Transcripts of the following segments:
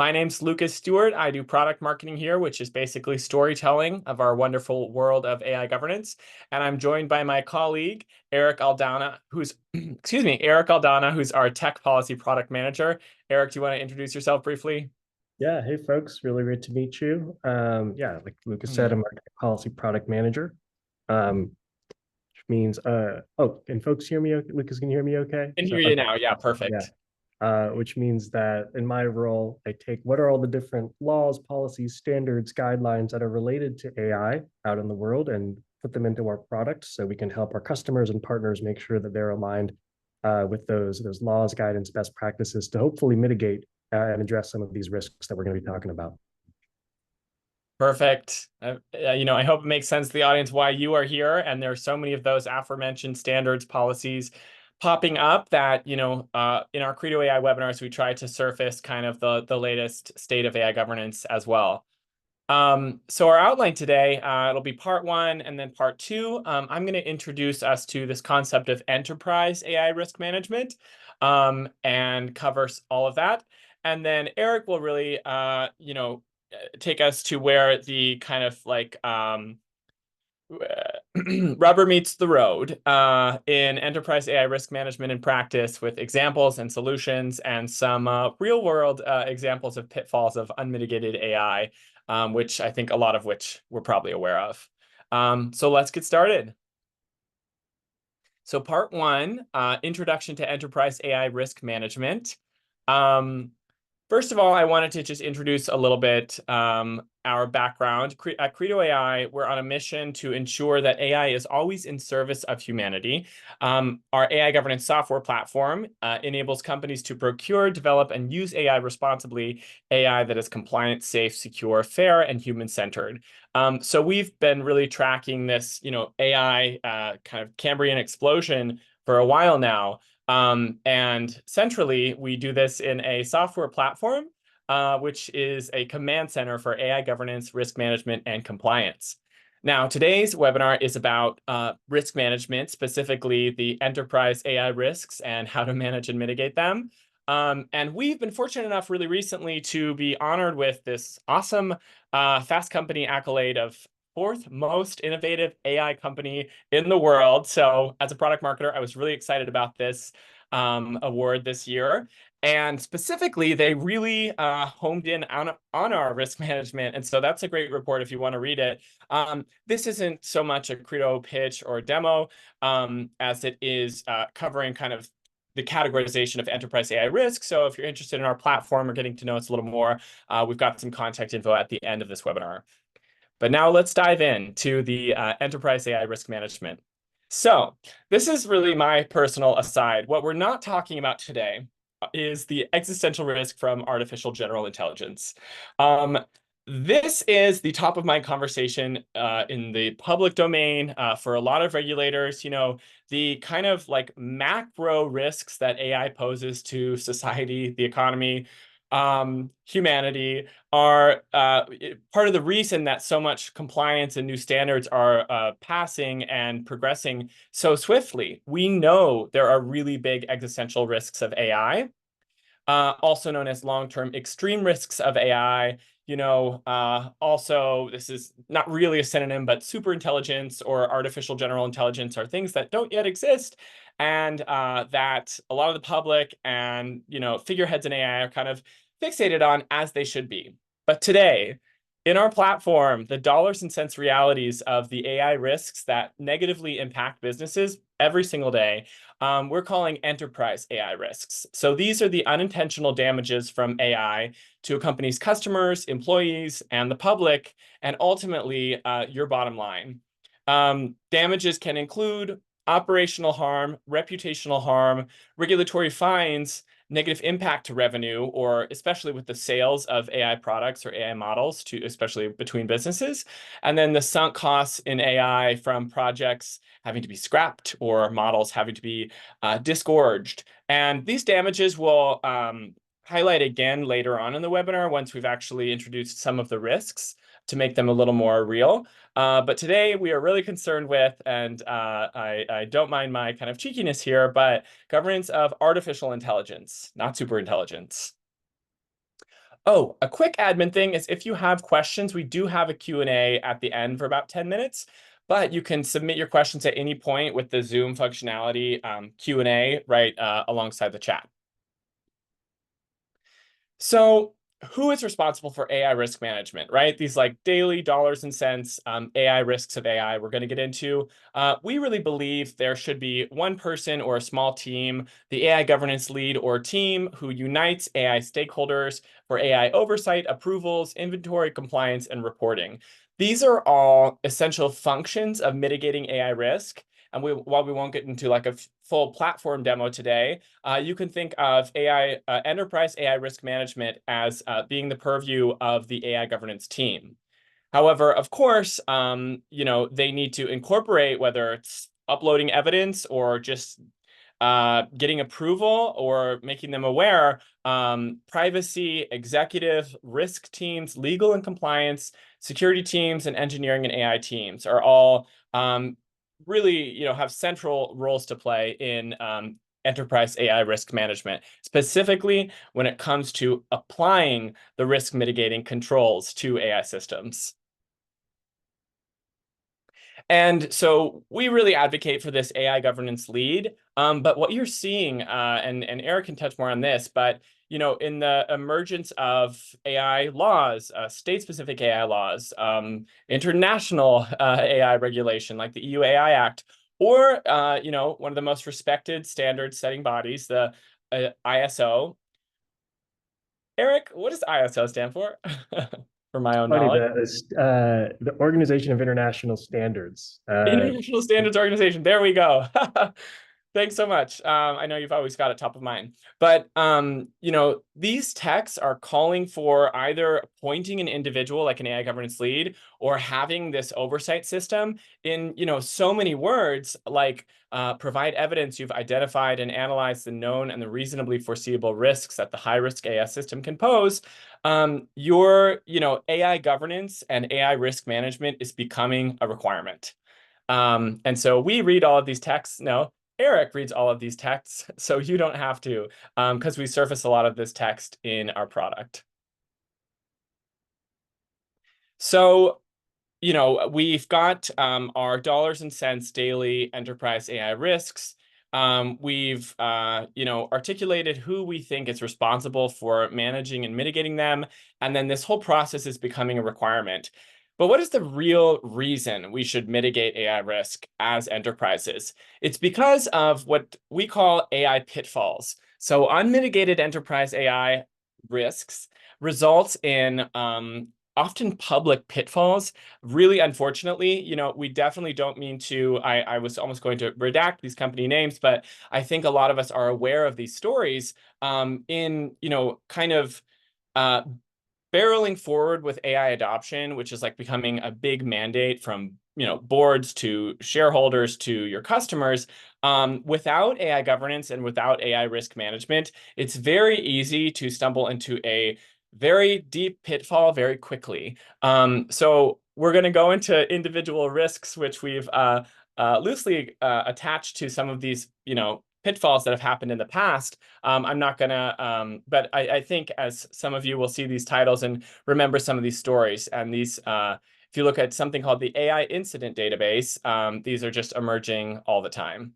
My name's Lucas Stewart. I do product marketing here, which is basically storytelling of our wonderful world of AI governance. And I'm joined by my colleague, Eric Aldana, who's, excuse me, Eric Aldana, who's our tech policy product manager. Eric, do you want to introduce yourself briefly? Yeah, hey folks, really great to meet you. Yeah, like Lucas said, I'm our policy product manager. Which means oh, can folks hear me? Lucas, can you hear me okay? Can So hear you okay, now. Yeah, yeah. perfect. Which means that in my role, I take what are all the different laws, policies, standards, guidelines that are related to AI out in the world and put them into our product so we can help our customers and partners make sure that they're aligned with those laws, guidance, best practices to hopefully mitigate and address some of these risks that we're going to be talking about. Perfect. I hope it makes sense to the audience why you are here. And there are so many of those aforementioned standards, policies popping up that, in our Credo AI webinars, we try to surface kind of the latest state of AI governance as well. So our outline today, it'll be part one and then part two. I'm going to introduce us to this concept of enterprise AI risk management and covers all of that. And then Eric will really, take us to where the kind of like rubber meets the road in enterprise AI risk management and practice with examples and solutions and some real world examples of pitfalls of unmitigated AI, which I think a lot of which we're probably aware of. So let's get started. So part one, introduction to enterprise AI risk management. First of all, I wanted to just introduce a little bit our background. At Credo AI, we're on a mission to ensure that AI is always in service of humanity. Our AI governance software platform enables companies to procure, develop, and use AI responsibly, AI that is compliant, safe, secure, fair, and human-centered. So we've been really tracking this, AI kind of Cambrian explosion for a while now. And centrally, we do this in a software platform, which is a command center for AI governance, risk management, and compliance. Now, today's webinar is about risk management, specifically the enterprise AI risks and how to manage and mitigate them. And we've been fortunate enough really recently to be honored with this awesome Fast Company accolade of fourth most innovative AI company in the world. So as a product marketer, I was really excited about this award this year. And specifically, they really homed in on our risk management. And so that's a great report if you want to read it. This isn't so much a Credo pitch or demo as it is covering kind of the categorization of enterprise AI risk. So if you're interested in our platform or getting to know us a little more, we've got some contact info at the end of this webinar. But now let's dive into the enterprise AI risk management. So this is really my personal aside. What we're not talking about today is the existential risk from artificial general intelligence. This is the top of mind conversation in the public domain for a lot of regulators. The kind of like macro risks that AI poses to society, the economy, humanity are part of the reason that so much compliance and new standards are passing and progressing so swiftly. We know there are really big existential risks of AI, also known as long-term extreme risks of AI. Also, this is not really a synonym, but superintelligence or artificial general intelligence are things that don't yet exist, and that a lot of the public and figureheads in AI are kind of fixated on, as they should be. But today, in our platform, the dollars and cents realities of the AI risks that negatively impact businesses every single day, we're calling enterprise AI risks. So these are the unintentional damages from AI to a company's customers, employees, and the public, and ultimately your bottom line. Damages can include operational harm, reputational harm, regulatory fines, negative impact to revenue, or especially with the sales of AI products or AI models, especially between businesses, and then the sunk costs in AI from projects having to be scrapped or models having to be disgorged. And these damages will highlight again later on in the webinar once we've actually introduced some of the risks to make them a little more real. But today we are really concerned with, and I don't mind my kind of cheekiness here, but governance of artificial intelligence, not superintelligence. Oh, a quick admin thing is if you have questions, we do have a Q&A at the end for about 10 minutes, but you can submit your questions at any point with the Zoom functionality Q&A right alongside the chat. So who is responsible for AI risk management, right? These like daily dollars and cents AI risks of AI we're going to get into. We really believe there should be one person or a small team, the AI governance lead or team who unites AI stakeholders for AI oversight, approvals, inventory, compliance, and reporting. These are all essential functions of mitigating AI risk. And while we won't get into like a full platform demo today, you can think of AI enterprise AI risk management as being the purview of the AI governance team. However, of course, they need to incorporate whether it's uploading evidence or just getting approval or making them aware, privacy, executive, risk teams, legal and compliance, security teams, and engineering and AI teams are all really, have central roles to play in enterprise AI risk management, specifically when it comes to applying the risk mitigating controls to AI systems. And so we really advocate for this AI governance lead. But what you're seeing, and Eric can touch more on this, but in the emergence of AI laws, state-specific AI laws, international AI regulation like the EU AI Act, or one of the most respected standard-setting bodies, the ISO. Eric, what does ISO stand for? For my own Funny, knowledge. the Organization of International Standards. International Standards Organization. There we go. Thanks so much. I know you've always got it top of mind. But, these texts are calling for either appointing an individual like an AI governance lead or having this oversight system in, so many words like provide evidence you've identified and analyzed the known and the reasonably foreseeable risks that the high-risk AI system can pose. Your, AI governance and AI risk management is becoming a requirement. And so we read all of these texts. No, Eric reads all of these texts, so you don't have to, because we surface a lot of this text in our product. So, we've got our dollars and cents daily enterprise AI risks. We've, articulated who we think is responsible for managing and mitigating them. And then this whole process is becoming a requirement. But what is the real reason we should mitigate AI risk as enterprises? It's because of what we call AI pitfalls. So unmitigated enterprise AI risks results in often public pitfalls. Really, unfortunately, we definitely don't mean to, I was almost going to redact these company names, but I think a lot of us are aware of these stories in, kind of barreling forward with AI adoption, which is like becoming a big mandate from boards to shareholders to your customers. Without AI governance and without AI risk management, it's very easy to stumble into a very deep pitfall very quickly. So we're going to go into individual risks, which we've loosely attached to some of these, pitfalls that have happened in the past. I'm not going to, but I think as some of you will see these titles and remember some of these stories, and these, if you look at something called the AI incident database, these are just emerging all the time.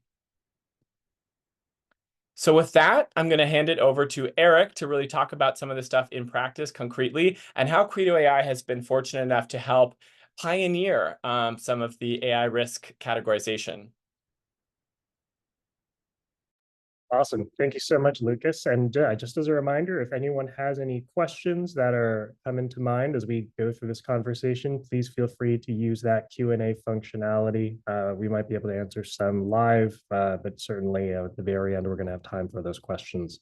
So with that, I'm going to hand it over to Eric to really talk about some of the stuff in practice concretely and how Credo AI has been fortunate enough to help pioneer some of the AI risk categorization. Awesome. Thank you so much, Lucas. And just as a reminder, if anyone has any questions that are coming to mind as we go through this conversation, please feel free to use that Q&A functionality. We might be able to answer some live, but certainly at the very end, we're going to have time for those questions.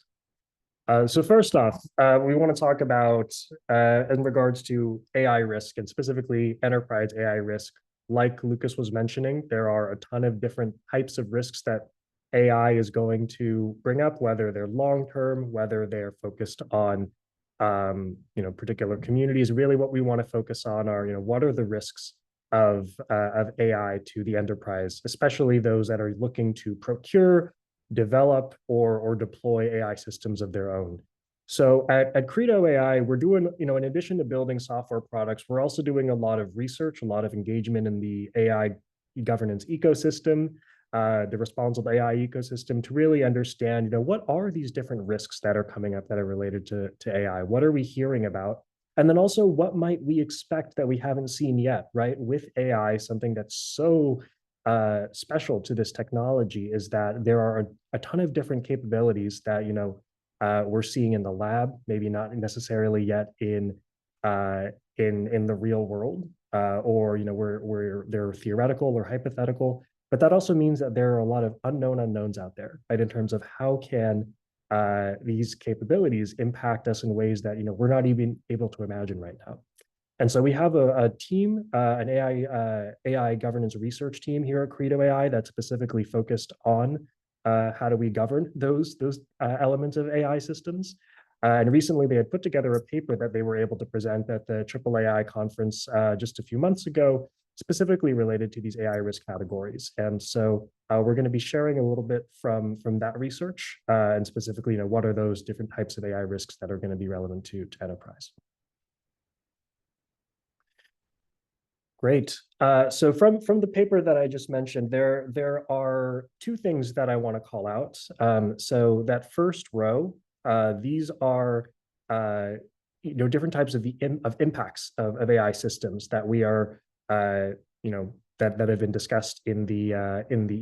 So first off, we want to talk about, in regards to AI risk and specifically enterprise AI risk, like Lucas was mentioning, there are a ton of different types of risks that AI is going to bring up, whether they're long-term, whether they're focused on, particular communities. Really what we want to focus on are, what are the risks of AI to the enterprise, especially those that are looking to procure, develop, or deploy AI systems of their own. So at Credo AI, we're doing, in addition to building software products, we're also doing a lot of research, a lot of engagement in the AI governance ecosystem, the responsible AI ecosystem, to really understand, what are these different risks that are coming up that are related to AI? What are we hearing about? And then also, what might we expect that we haven't seen yet, right? With AI, something that's so special to this technology is that there are a ton of different capabilities that, we're seeing in the lab, maybe not necessarily yet in the real world, or where they're theoretical or hypothetical. But that also means that there are a lot of unknown unknowns out there, right? In terms of how can these capabilities impact us in ways that we're not even able to imagine right now. And so we have a team, an AI governance research team here at Credo AI that's specifically focused on how do we govern those elements of AI systems. And recently they had put together a paper that they were able to present at the AAAI conference just a few months ago, specifically related to these AI risk categories. And so we're going to be sharing a little bit from that research, and specifically, what are those different types of AI risks that are going to be relevant to enterprise. Great. So from the paper that I just mentioned, there are two things that I want to call out. So that first row, these are different types of impacts of AI systems that we are that have been discussed in the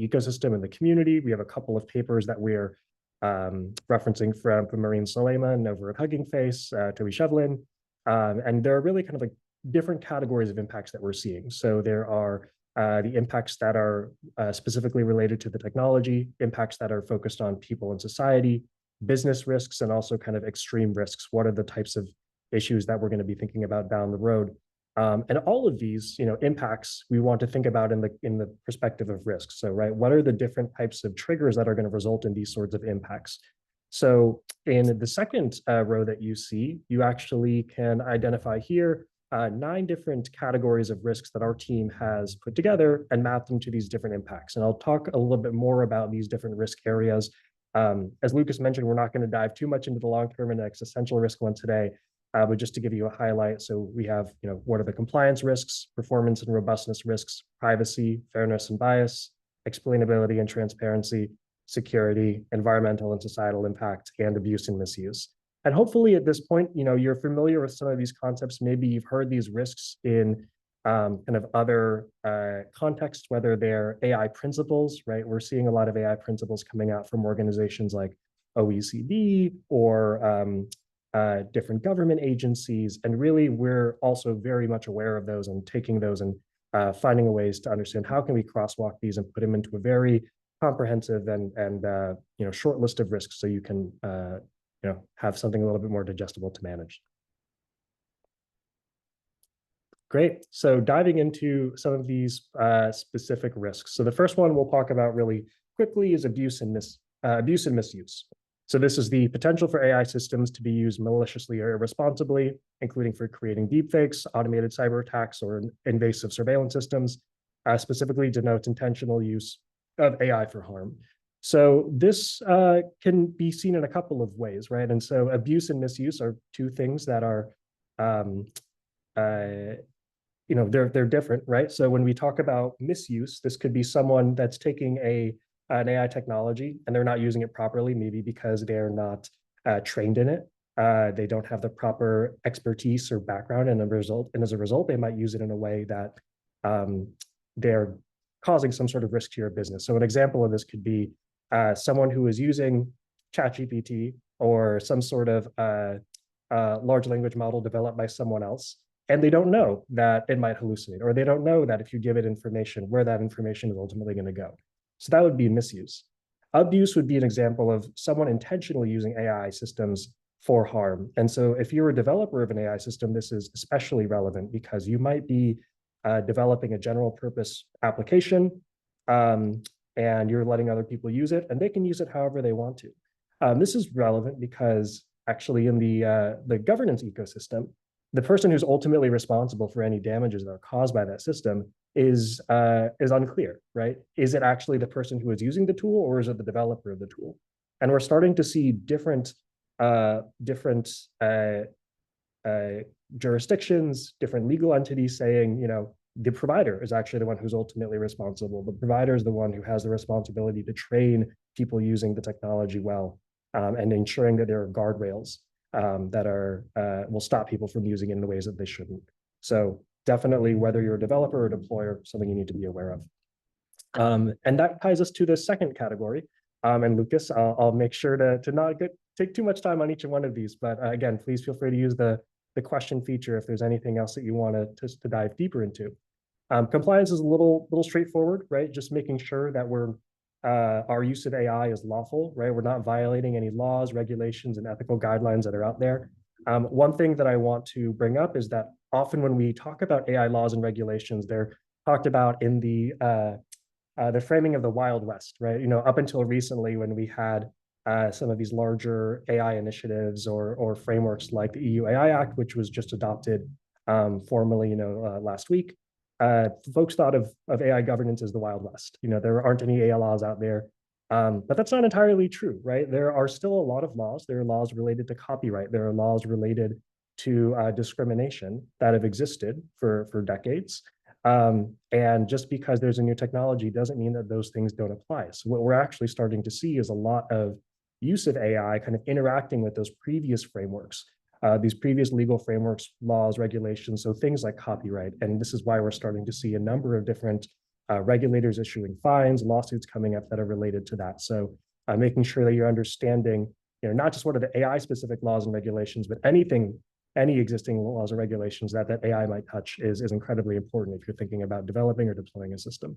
ecosystem and the community. We have a couple of papers that we're referencing from Marine Suleiman over at Hugging Face, Toby Shevlin, and there are really kind of like different categories of impacts that we're seeing. So there are the impacts that are specifically related to the technology, impacts that are focused on people and society, business risks, and also kind of extreme risks. What are the types of issues that we're going to be thinking about down the road? And all of these, impacts we want to think about in the perspective of risks. So, right, what are the different types of triggers that are going to result in these sorts of impacts? So in the second row that you see, you actually can identify here 9 different categories of risks that our team has put together and mapped them to these different impacts. And I'll talk a little bit more about these different risk areas. As Lucas mentioned, we're not going to dive too much into the long-term and existential risk one today, but just to give you a highlight. So we have, what are the compliance risks, performance and robustness risks, privacy, fairness and bias, explainability and transparency, security, environmental and societal impact, and abuse and misuse. And hopefully at this point, you're familiar with some of these concepts. Maybe you've heard these risks in kind of other contexts, whether they're AI principles, right? We're seeing a lot of AI principles coming out from organizations like OECD or different government agencies. And really, we're also very much aware of those and taking those and finding ways to understand how can we crosswalk these and put them into a very comprehensive and short list of risks so you can have something a little bit more digestible to manage. Great. So diving into some of these specific risks. So the first one we'll talk about really quickly is abuse and misuse. So this is the potential for AI systems to be used maliciously or irresponsibly, including for creating deepfakes, automated cyber attacks, or invasive surveillance systems. Specifically denotes intentional use of AI for harm. So this can be seen in a couple of ways, right? And so abuse and misuse are two things that are, they're different, right? So when we talk about misuse, this could be someone that's taking an AI technology and they're not using it properly, maybe because they're not trained in it. They don't have the proper expertise or background, and as a result, they might use it in a way that they're causing some sort of risk to your business. So an example of this could be someone who is using ChatGPT or some sort of large language model developed by someone else, and they don't know that it might hallucinate, or they don't know that if you give it information, where that information is ultimately going to go. So that would be misuse. Abuse would be an example of someone intentionally using AI systems for harm. And so if you're a developer of an AI system, this is especially relevant because you might be developing a general purpose application, and you're letting other people use it, and they can use it however they want to. This is relevant because actually in the governance ecosystem, the person who's ultimately responsible for any damages that are caused by that system is unclear, right? Is it actually the person who is using the tool, or is it the developer of the tool? And we're starting to see different different jurisdictions, different legal entities saying, the provider is actually the one who's ultimately responsible. The provider is the one who has the responsibility to train people using the technology well, and ensuring that there are guardrails that will stop people from using it in the ways that they shouldn't. So definitely, whether you're a developer or a deployer, something you need to be aware of. And that ties us to the second category. And Lucas, I'll make sure to not take too much time on each one of these, but again, please feel free to use the question feature if there's anything else that you want to dive deeper into. Compliance is a little straightforward, right? Just making sure that our use of AI is lawful, right? We're not violating any laws, regulations, and ethical guidelines that are out there. One thing that I want to bring up is that often when we talk about AI laws and regulations, they're talked about in the framing of the Wild West, right? Up until recently, when we had some of these larger AI initiatives or frameworks like the EU AI Act, which was just adopted formally, last week. Folks thought of AI governance as the Wild West. There aren't any AI laws out there, but that's not entirely true, right? There are still a lot of laws. There are laws related to copyright. There are laws related to discrimination that have existed for decades. And just because there's a new technology doesn't mean that those things don't apply. So what we're actually starting to see is a lot of use of AI kind of interacting with those previous frameworks, these previous legal frameworks, laws, regulations, so things like copyright. And this is why we're starting to see a number of different regulators issuing fines, lawsuits coming up that are related to that. So making sure that you're understanding, not just what are the AI specific laws and regulations, but any existing laws or regulations that AI might touch is incredibly important if you're thinking about developing or deploying a system.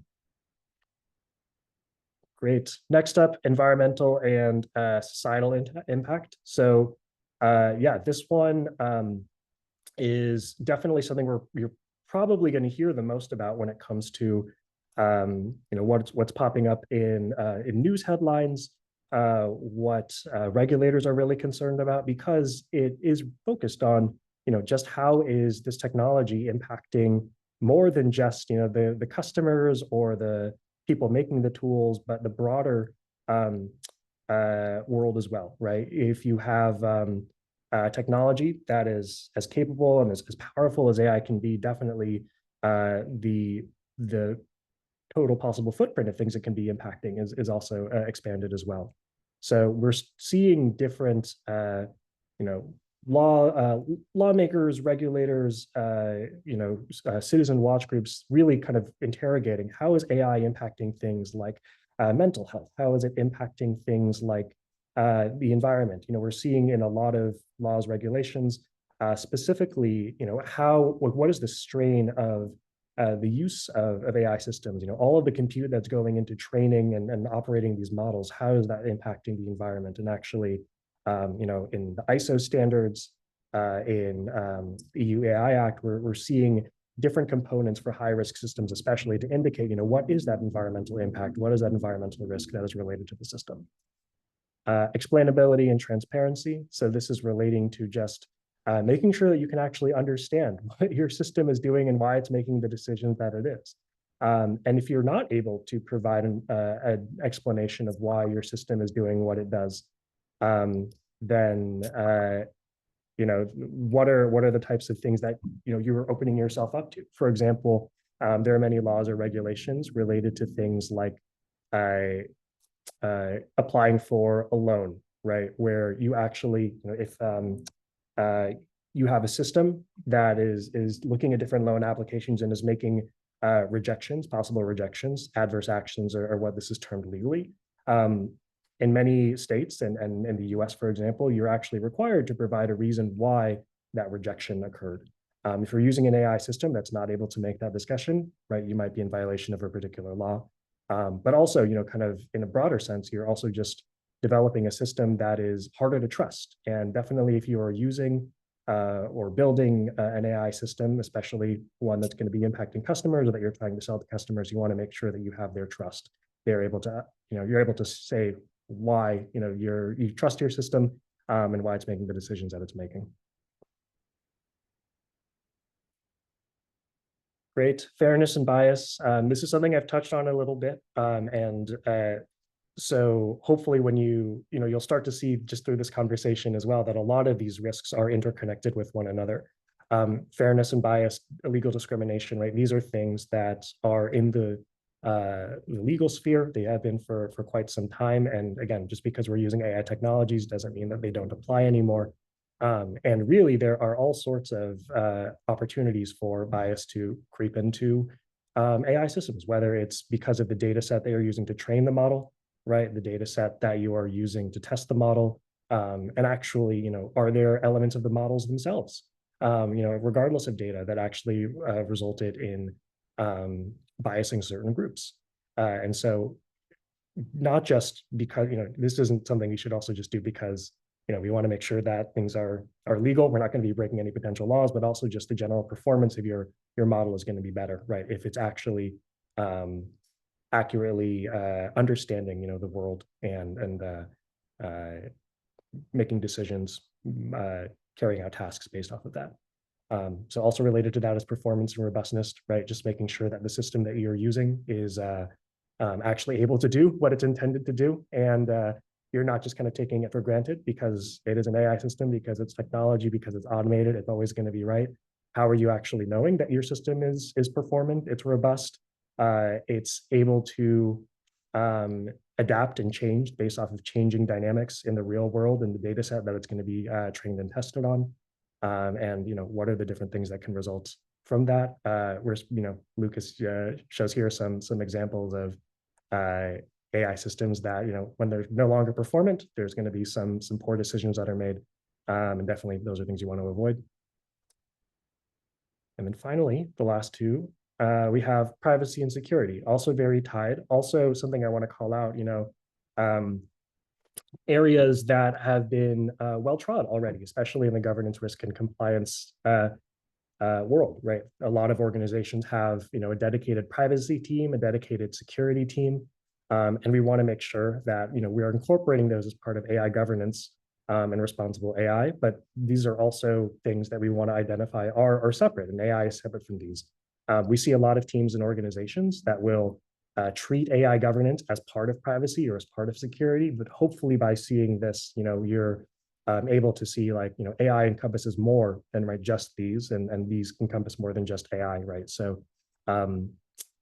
Great. Next up, environmental and societal impact. So yeah, this one is definitely something you're probably going to hear the most about when it comes to what's popping up in news headlines, what regulators are really concerned about, because it is focused on just how is this technology impacting more than just the customers or the people making the tools, but the broader world as well, right? If you have technology that is as capable and as powerful as AI can be, definitely the total possible footprint of things it can be impacting is also expanded as well. So we're seeing different, lawmakers, regulators, citizen watch groups really kind of interrogating how is AI impacting things like mental health? How is it impacting things like the environment? We're seeing in a lot of laws, regulations, specifically, what is the strain of the use of AI systems, all of the compute that's going into training and operating these models, how is that impacting the environment? And actually, in the ISO standards, in the EU AI Act, we're seeing different components for high-risk systems, especially to indicate, what is that environmental impact? What is that environmental risk that is related to the system? Explainability and transparency. So this is relating to just making sure that you can actually understand what your system is doing and why it's making the decisions that it is. And if you're not able to provide an explanation of why your system is doing what it does, then what are the types of things that you're opening yourself up to? For example, there are many laws or regulations related to things like applying for a loan, right? Where you actually, if you have a system that is looking at different loan applications and is making rejections, possible rejections, adverse actions, or what this is termed legally. In many states and in the US, for example, you're actually required to provide a reason why that rejection occurred. If you're using an AI system that's not able to make that discussion, right, you might be in violation of a particular law. But also, kind of in a broader sense, you're also just developing a system that is harder to trust. And definitely if you are using or building an AI system, especially one that's going to be impacting customers or that you're trying to sell to customers, you want to make sure that you have their trust. They're able to, you're able to say why, you trust your system and why it's making the decisions that it's making. Great. Fairness and bias. This is something I've touched on a little bit. So hopefully when you'll start to see just through this conversation as well that a lot of these risks are interconnected with one another. Fairness and bias, illegal discrimination, right? These are things that are in the legal sphere. They have been for quite some time. And again, just because we're using AI technologies doesn't mean that they don't apply anymore. And really, there are all sorts of opportunities for bias to creep into AI systems, whether it's because of the data set they are using to train the model, right? The data set that you are using to test the model. And actually, are there elements of the models themselves, regardless of data that actually resulted in biasing certain groups? And so not just because, this isn't something you should also just do because, we want to make sure that things are legal. We're not going to be breaking any potential laws, but also just the general performance of your model is going to be better, right? If it's actually accurately understanding, the world and making decisions, carrying out tasks based off of that. So also related to that is performance and robustness, right? Just making sure that the system that you're using is actually able to do what it's intended to do. And you're not just kind of taking it for granted because it is an AI system, because it's technology, because it's automated, it's always going to be right. How are you actually knowing that your system is performant, it's robust, it's able to adapt and change based off of changing dynamics in the real world and the data set that it's going to be trained and tested on? And what are the different things that can result from that? Where Lucas shows here some examples of AI systems that when they're no longer performant, there's going to be some poor decisions that are made, and definitely those are things you want to avoid. And then finally, the last two, we have privacy and security, also very tied. Also something I want to call out, areas that have been well trod already, especially in the governance, risk, and compliance world, right? A lot of organizations have, a dedicated privacy team, a dedicated security team, and we want to make sure that, we are incorporating those as part of AI governance and responsible AI. But these are also things that we want to identify are separate, and AI is separate from these. We see a lot of teams and organizations that will treat AI governance as part of privacy or as part of security, but hopefully by seeing this, you're able to see AI encompasses more than just these, and these encompass more than just AI, right? So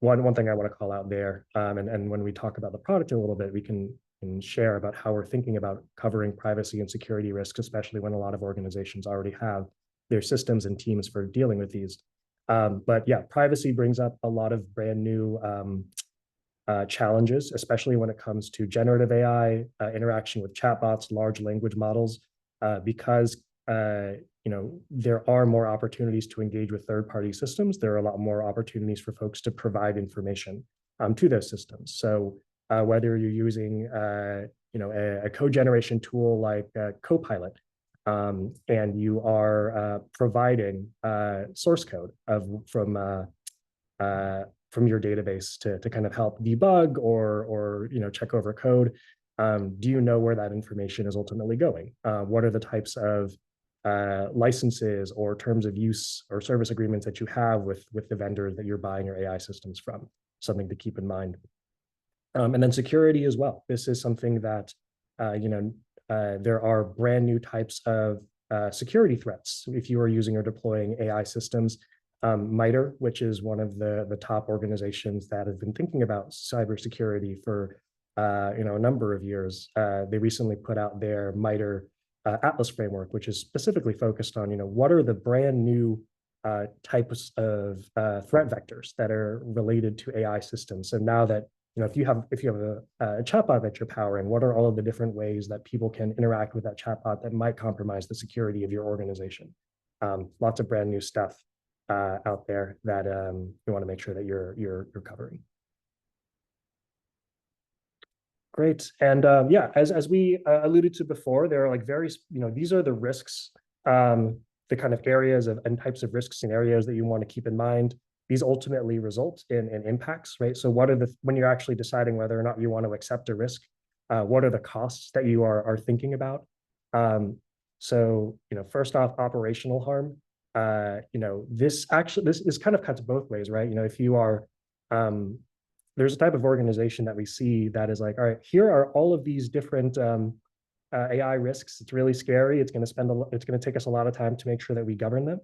one thing I want to call out there, and when we talk about the product a little bit, we can share about how we're thinking about covering privacy and security risks, especially when a lot of organizations already have their systems and teams for dealing with these. But yeah, privacy brings up a lot of brand new challenges, especially when it comes to generative AI, interaction with chatbots, large language models, because there are more opportunities to engage with third-party systems. There are a lot more opportunities for folks to provide information to those systems. So whether you're using a code generation tool like Copilot, and you are providing source code from your database to kind of help debug or check over code, do you know where that information is ultimately going? What are the types of licenses or terms of use or service agreements that you have with the vendors that you're buying your AI systems from? Something to keep in mind. And then security as well. This is something that there are brand new types of security threats if you are using or deploying AI systems. MITRE, which is one of the top organizations that have been thinking about cybersecurity for a number of years. They recently put out their MITRE Atlas framework, which is specifically focused on what are the brand new types of threat vectors that are related to AI systems. So now that if you have a chatbot that you're powering, what are all of the different ways that people can interact with that chatbot that might compromise the security of your organization? Lots of brand new stuff out there that you want to make sure that you're covering. Great. And yeah, as we alluded to before, there are various, these are the risks, the kind of areas and types of risk scenarios that you want to keep in mind. These ultimately result in impacts, right? So what are when you're actually deciding whether or not you want to accept a risk, what are the costs that you are thinking about? So, first off, operational harm. This kind of cuts both ways, right? If you are there's a type of organization that we see that is like, all right, here are all of these different AI risks. It's really scary. It's going to take us a lot of time to make sure that we govern them.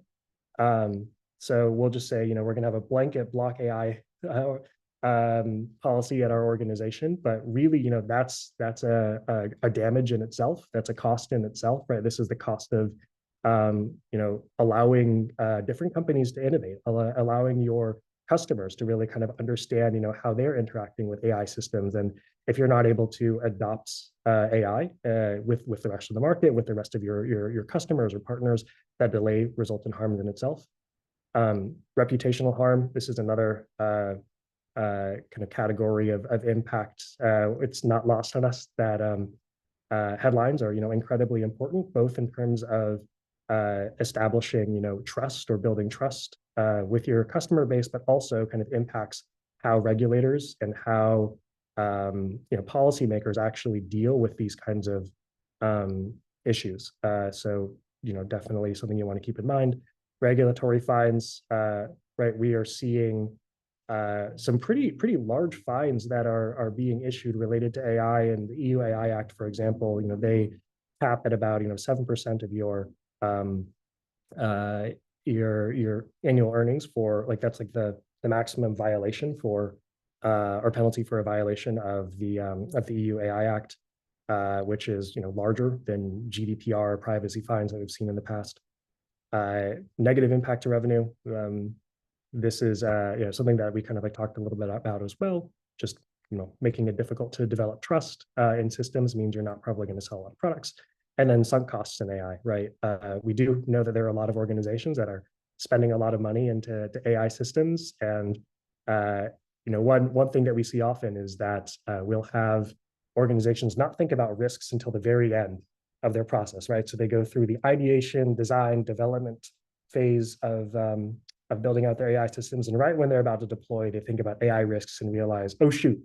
So we'll just say, we're going to have a blanket block AI policy at our organization, but really, that's a damage in itself. That's a cost in itself, right? This is the cost of allowing different companies to innovate, allowing your customers to really kind of understand, how they're interacting with AI systems. And if you're not able to adopt AI with the rest of the market, with the rest of your customers or partners, that delay results in harm in itself. Reputational harm. This is another kind of category of impact. It's not lost on us that headlines are, incredibly important, both in terms of establishing, trust or building trust with your customer base, but also kind of impacts how regulators and how policymakers actually deal with these kinds of issues. So, definitely something you want to keep in mind. Regulatory fines, right? We are seeing some pretty large fines that are being issued related to AI, and the EU AI Act, for example. They cap at about 7% of your annual earnings for, like, that's like the maximum violation for or penalty for a violation of the EU AI Act, which is larger than GDPR privacy fines that we've seen in the past. Negative impact to revenue. This is something that we kind of like talked a little bit about as well. Just making it difficult to develop trust in systems means you're not probably going to sell a lot of products. And then sunk costs in AI, right? We do know that there are a lot of organizations that are spending a lot of money into AI systems, and one thing that we see often is that we'll have organizations not think about risks until the very end of their process, right? So they go through the ideation, design, development phase of building out their AI systems, and right when they're about to deploy, they think about AI risks and realize, oh shoot,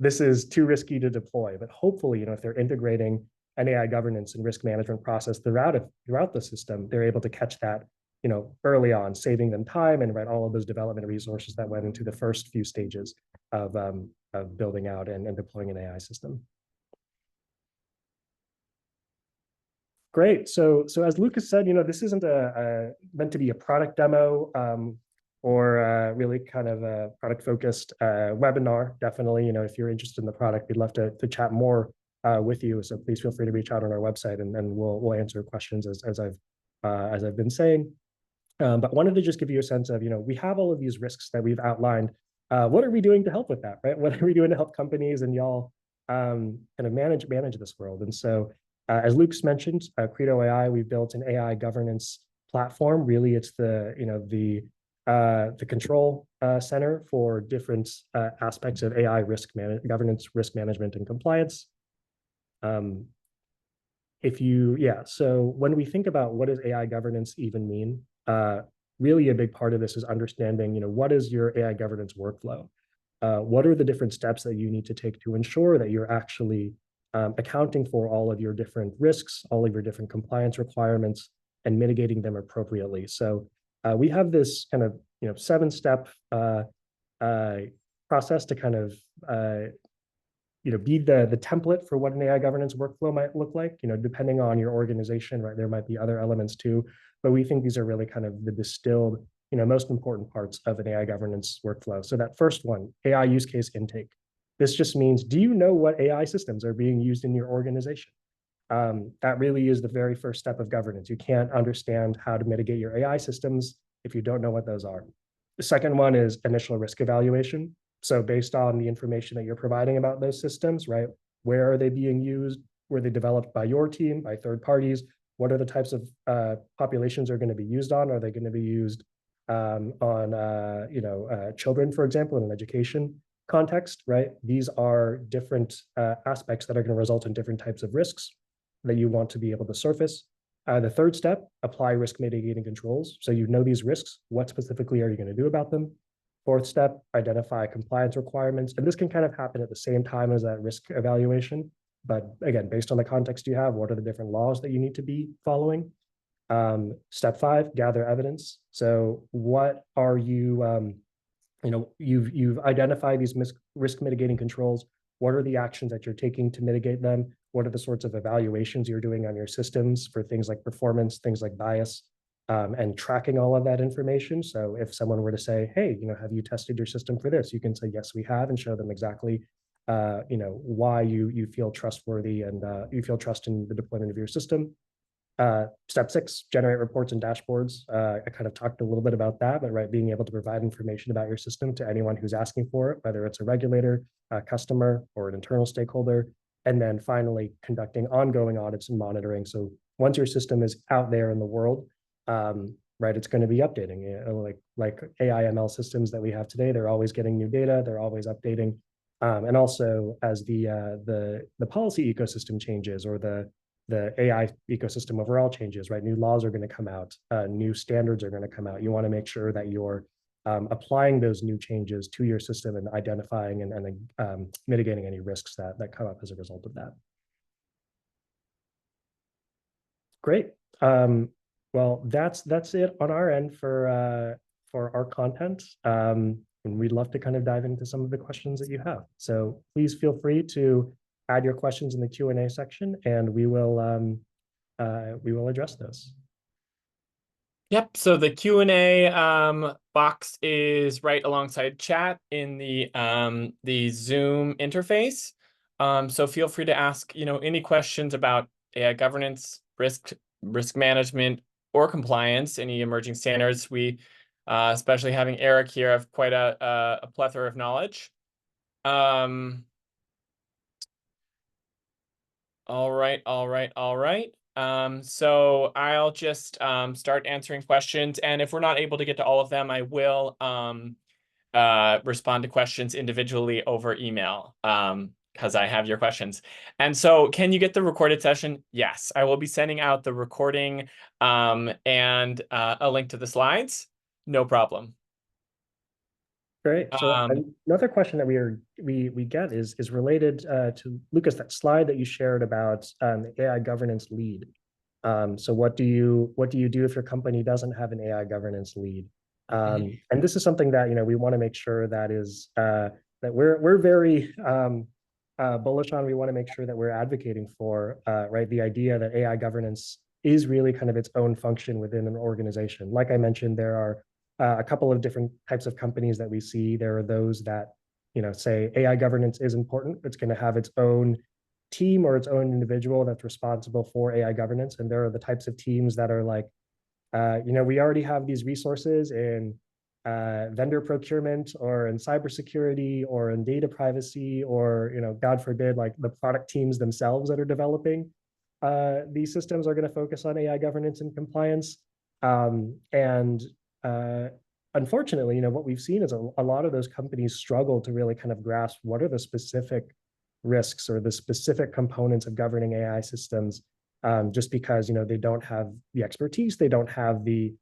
this is too risky to deploy. But hopefully, if they're integrating an AI governance and risk management process throughout the system, they're able to catch that, early on, saving them time and all of those development resources that went into the first few stages of building out and deploying an AI system. Great. So as Lucas said, this isn't meant to be a product demo or really kind of a product focused webinar. Definitely, if you're interested in the product, we'd love to chat more with you. So please feel free to reach out on our website, and we'll answer questions as I've been saying. But wanted to just give you a sense of, we have all of these risks that we've outlined. What are we doing to help with that, right? What are we doing to help companies and y'all kind of manage this world? And so, as Luke's mentioned, Credo AI, we've built an AI governance platform. Really, it's the control center for different aspects of AI governance, risk management, and compliance. So when we think about what does AI governance even mean, really a big part of this is understanding, what is your AI governance workflow? What are the different steps that you need to take to ensure that you're actually accounting for all of your different risks, all of your different compliance requirements, and mitigating them appropriately. So we have this kind of 7-step process to kind of be the template for what an AI governance workflow might look like. Depending on your organization, right? There might be other elements too, but we think these are really kind of the distilled, most important parts of an AI governance workflow. So that first one, AI use case intake. This just means, do you know what AI systems are being used in your organization? That really is the very first step of governance. You can't understand how to mitigate your AI systems if you don't know what those are. The second one is initial risk evaluation. So based on the information that you're providing about those systems, right? Where are they being used? Were they developed by your team, by third parties? What are the types of populations are going to be used on? Are they going to be used on children, for example, in an education context, right? These are different aspects that are going to result in different types of risks that you want to be able to surface. The third step, apply risk mitigating controls. So these risks, what specifically are you going to do about them? Fourth step, identify compliance requirements. And this can kind of happen at the same time as that risk evaluation. But again, based on the context you have, what are the different laws that you need to be following? Step 5, gather evidence. So what are you you've identified these risk mitigating controls. What are the actions that you're taking to mitigate them? What are the sorts of evaluations you're doing on your systems for things like performance, things like bias, and tracking all of that information? So if someone were to say, hey, have you tested your system for this? You can say, yes, we have, and show them exactly why you feel trustworthy and you feel trust in the deployment of your system. Step 6, generate reports and dashboards. I kind of talked a little bit about that, but right, being able to provide information about your system to anyone who's asking for it, whether it's a regulator, a customer, or an internal stakeholder. And then finally, conducting ongoing audits and monitoring. So once your system is out there in the world, right, it's going to be updating. Like AI ML systems that we have today, they're always getting new data, they're always updating. And also, as the policy ecosystem changes, or the AI ecosystem overall changes, right? New laws are going to come out, new standards are going to come out. You want to make sure that you're applying those new changes to your system and identifying and mitigating any risks that come up as a result of that. Great. Well, that's it on our end for our content. And we'd love to kind of dive into some of the questions that you have. So please feel free to add your questions in the Q&A section, and we will address those. Yep. So the Q&A box is right alongside chat in the Zoom interface. So feel free to ask any questions about AI governance, risk management, or compliance, any emerging standards. We, especially having Eric here, have quite a plethora of knowledge. All right. So I'll just start answering questions, and if we're not able to get to all of them, I will respond to questions individually over email, because I have your questions. And so, can you get the recorded session? Yes, I will be sending out the recording and a link to the slides. No problem. Great. So another question that we get is related to Lucas, that slide that you shared about the AI governance lead. So what do you do if your company doesn't have an AI governance lead? And this is something that we want to make sure that is that we're very bullish on. We want to make sure that we're advocating for, right, the idea that AI governance is really kind of its own function within an organization. Like I mentioned, there are a couple of different types of companies that we see. There are those that say AI governance is important. It's going to have its own team or its own individual that's responsible for AI governance. And there are the types of teams that are like, we already have these resources in vendor procurement, or in cybersecurity, or in data privacy, or God forbid, like the product teams themselves that are developing these systems are going to focus on AI governance and compliance. And unfortunately, what we've seen is a lot of those companies struggle to really kind of grasp what are the specific risks or the specific components of governing AI systems, just because they don't have the expertise, they don't have the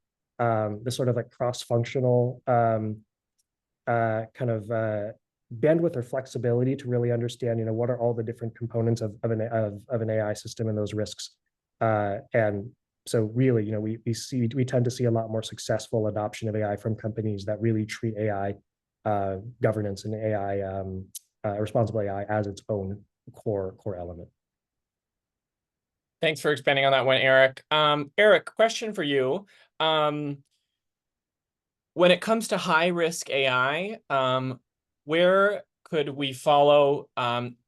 sort of like cross-functional kind of bandwidth or flexibility to really understand what are all the different components of an AI system and those risks. And so really, we tend to see a lot more successful adoption of AI from companies that really treat AI governance and AI responsible AI as its own core element. Thanks for expanding on that one, Eric. Eric, question for you. When it comes to high-risk AI, where could we follow,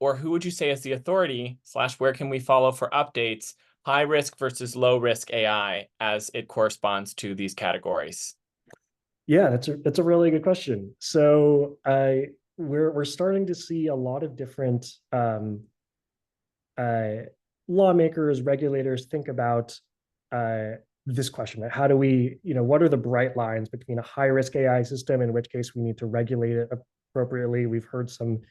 or who would you say is the authority / where can we follow for updates, high risk versus low risk AI as it corresponds to these categories? Yeah, that's a really good question. So we're starting to see a lot of different lawmakers, regulators think about this question. How do we, what are the bright lines between a high risk AI system, in which case we need to regulate it appropriately? We've heard some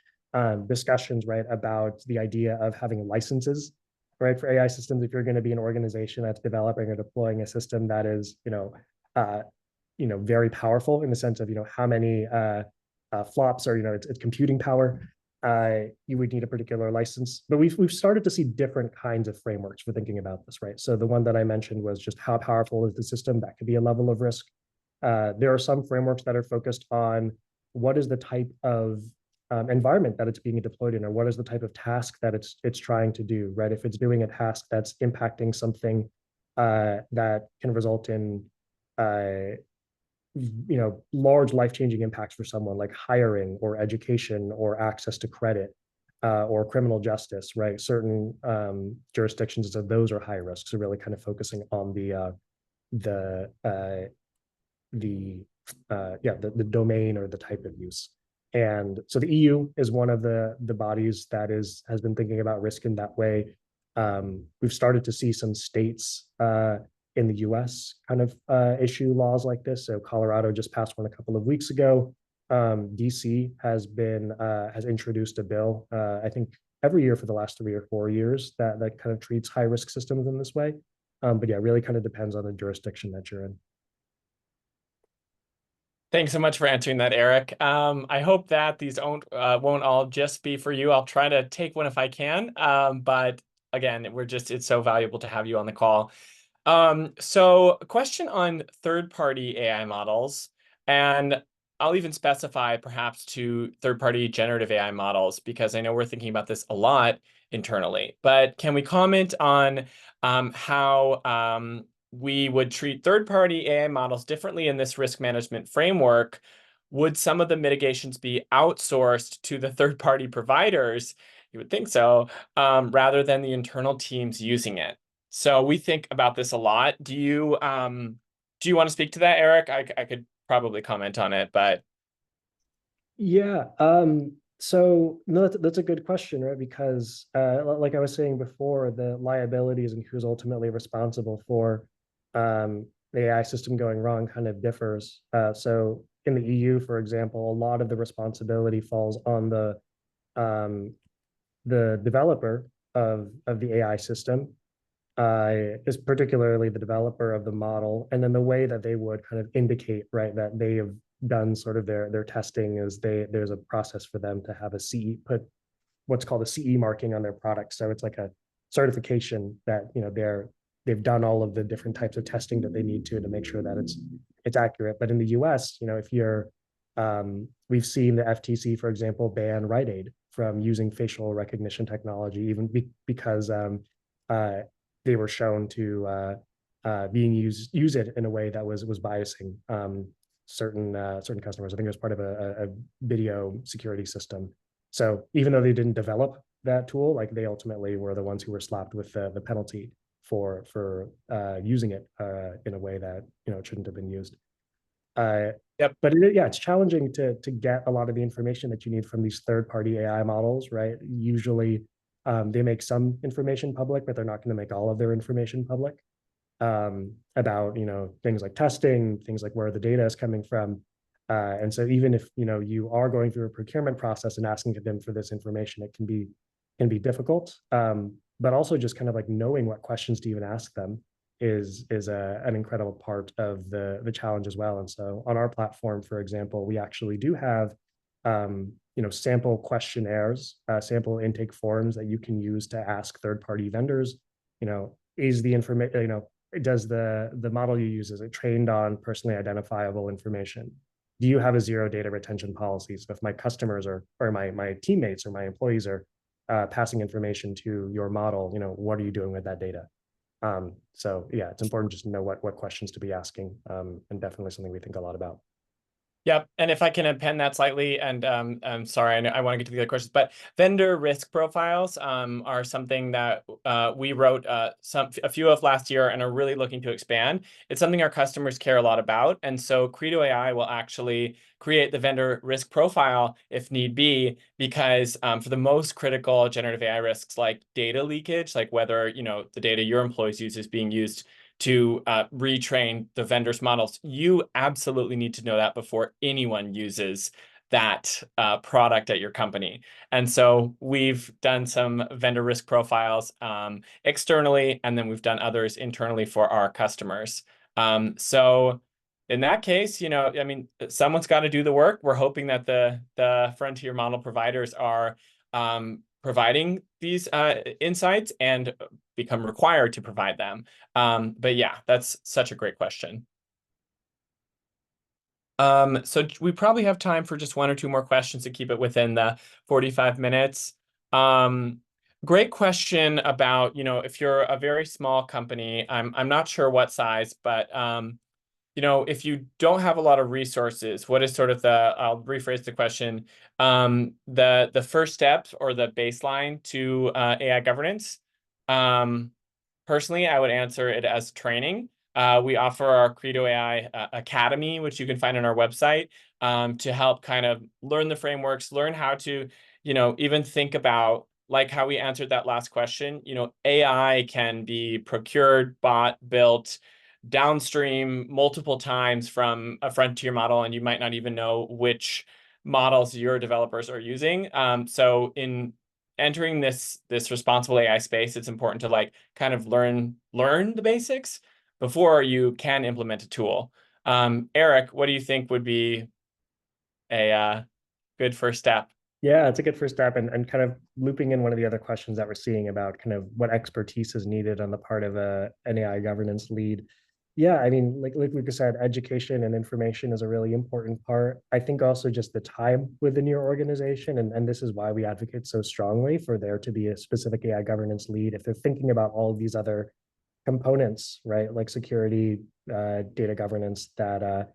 discussions, right, about the idea of having licenses, right, for AI systems. If you're going to be an organization that's developing or deploying a system that is, very powerful in the sense of, how many flops or, it's computing power, you would need a particular license. But we've started to see different kinds of frameworks for thinking about this, right? So the one that I mentioned was just how powerful is the system. That could be a level of risk. There are some frameworks that are focused on what is the type of environment that it's being deployed in, or what is the type of task that it's trying to do, right? If it's doing a task that's impacting something that can result in large life-changing impacts for someone, like hiring or education or access to credit, or criminal justice, right? Certain jurisdictions of those are high risk. So really kind of focusing on the the domain or the type of use. And so the EU is one of the bodies that has been thinking about risk in that way. We've started to see some states in the US kind of issue laws like this. So Colorado just passed one a couple of weeks ago. DC has introduced a bill, I think every year for the last 3 or 4 years, that kind of treats high risk systems in this way. But yeah, it really kind of depends on the jurisdiction that you're in. Thanks so much for answering that, Eric. I hope that these won't all just be for you. I'll try to take one if I can. But again, it's so valuable to have you on the call. So a question on third-party AI models, and I'll even specify perhaps to third-party generative AI models, because I know we're thinking about this a lot internally. But can we comment on how we would treat third-party AI models differently in this risk management framework? Would some of the mitigations be outsourced to the third-party providers? You would think so, rather than the internal teams using it. So we think about this a lot. Do you want to speak to that, Eric? I could probably comment on it, but Yeah. So no, that's a good question, right? Because like I was saying before, the liabilities and who's ultimately responsible for the AI system going wrong kind of differs. So in the EU, for example, a lot of the responsibility falls on the developer of the AI system, is particularly the developer of the model, and then the way that they would kind of indicate, right, that they have done sort of their testing is there's a process for them to have a CE, put what's called a CE marking on their product. So it's like a certification that they've done all of the different types of testing that they need to make sure that it's accurate. But in the US, if you're we've seen the FTC, for example, ban Rite Aid from using facial recognition technology, even because they were shown to use it in a way that was biasing certain customers. I think it was part of a video security system. So even though they didn't develop that tool, like they ultimately were the ones who were slapped with the penalty for using it in a way that it shouldn't have been used. yep. But it's challenging to get a lot of the information that you need from these third-party AI models, right? Usually, they make some information public, but they're not going to make all of their information public about things like testing, things like where the data is coming from. And so even if you are going through a procurement process and asking them for this information, it can be difficult. But also just kind of like knowing what questions to even ask them is an incredible part of the challenge as well. And so on our platform, for example, we actually do have sample questionnaires, sample intake forms that you can use to ask third-party vendors. Is the information, does the model you use, is it trained on personally identifiable information? Do you have a zero data retention policy? So if my customers or my teammates or my employees are passing information to your model, what are you doing with that data? So yeah, it's important just to know what questions to be asking, and definitely something we think a lot about. Yep. And if I can append that slightly, and I'm sorry, I want to get to the other questions, but vendor risk profiles are something that we wrote a few of last year and are really looking to expand. It's something our customers care a lot about. And so Credo AI will actually create the vendor risk profile if need be, because for the most critical generative AI risks like data leakage, like whether the data your employees use is being used to retrain the vendor's models, you absolutely need to know that before anyone uses that product at your company. And so we've done some vendor risk profiles externally, and then we've done others internally for our customers. So in that case, I mean, someone's got to do the work. We're hoping that the frontier model providers are providing these insights and become required to provide them. But yeah, that's such a great question. So we probably have time for just one or two more questions to keep it within the 45 minutes. Um, Great question about, if you're a very small company, I'm not sure what size, but if you don't have a lot of resources, what is sort of I'll rephrase the question, the first step or the baseline to AI governance? Um, Personally, I would answer it as training. We offer our Credo AI Academy, which you can find on our website, to help kind of learn the frameworks, learn how to, even think about, like how we answered that last question, AI can be procured, bought, built downstream multiple times from a frontier model, and you might not even know which models your developers are using. So in entering this responsible AI space, it's important to like kind of learn the basics before you can implement a tool. Eric, what do you think would be a good first step? Yeah, it's a good first step, and kind of looping in one of the other questions that we're seeing about kind of what expertise is needed on the part of an AI governance lead. Yeah, I mean, like Lucas said, education and information is a really important part. I think also just the time within your organization, and this is why we advocate so strongly for there to be a specific AI governance lead. If they're thinking about all of these other components, right, like security, data governance, that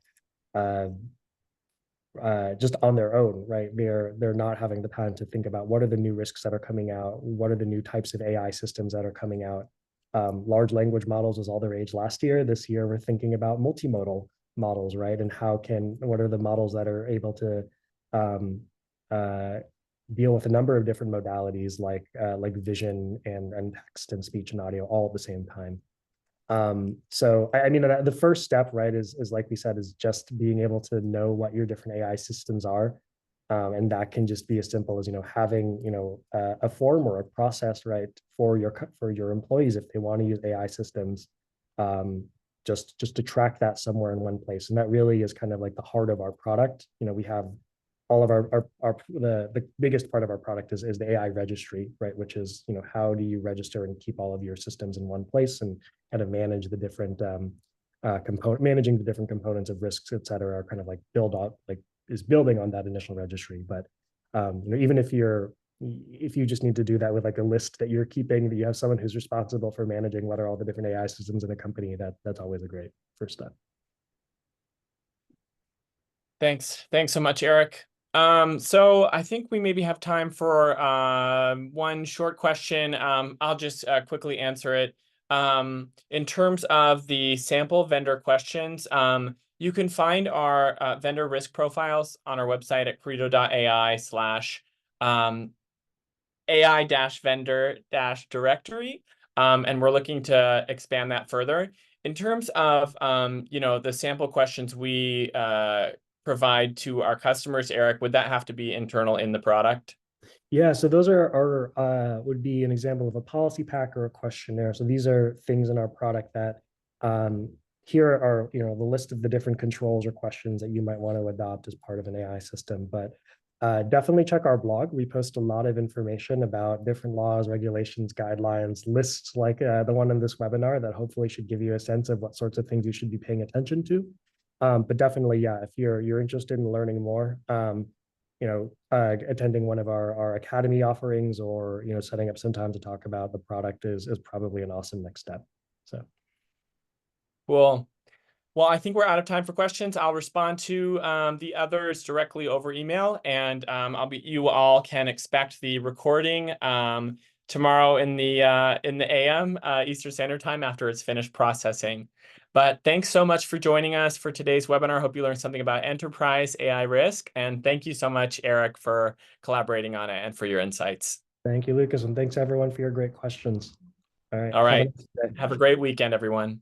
just on their own, right? They're not having the time to think about what are the new risks that are coming out, what are the new types of AI systems that are coming out. Large language models was all the rage last year. This year, we're thinking about multimodal models, right? And what are the models that are able to um, uh, deal with a number of different modalities like vision and text and speech and audio all at the same time. So I mean, the first step, right, is like we said, is just being able to know what your different AI systems are. And that can just be as simple as, having, a form or a process, right, for your employees if they want to use AI systems, um, just to track that somewhere in one place. And that really is kind of like the heart of our product. We have all of the biggest part of our product is the AI registry, right? Which is, how do you register and keep all of your systems in one place and kind of manage the different managing the different components of risks, et cetera, are kind of like building on that initial registry. But even if you just need to do that with like a list that you're keeping, that you have someone who's responsible for managing what are all the different AI systems in a company, that's always a great first step. Thanks so much, Eric. So I think we maybe have time for one short question. I'll just quickly answer it. In terms of the sample vendor questions, you can find our vendor risk profiles on our website at credo.ai/AI-vendor-directory. And we're looking to expand that further. In terms of the sample questions we provide to our customers, Eric, would that have to be internal in the product? Yeah, so those would be an example of a policy pack or a questionnaire. So these are things in our product that here are the list of the different controls or questions that you might want to adopt as part of an AI system. But definitely check our blog. We post a lot of information about different laws, regulations, guidelines, lists like the one in this webinar that hopefully should give you a sense of what sorts of things you should be paying attention to. But definitely, yeah, if you're interested in learning more, attending one of our academy offerings or setting up some time to talk about the product is probably an awesome next step. So Cool. Well, I think we're out of time for questions. I'll respond to the others directly over email, and you all can expect the recording tomorrow in the AM Eastern Standard Time after it's finished processing. But thanks so much for joining us for today's webinar. Hope you learned something about enterprise AI risk, and thank you so much, Eric, for collaborating on it and for your insights. thank you, Lucas, and thanks everyone for your great questions. All right, All have a right. nice day. Have a great weekend, everyone.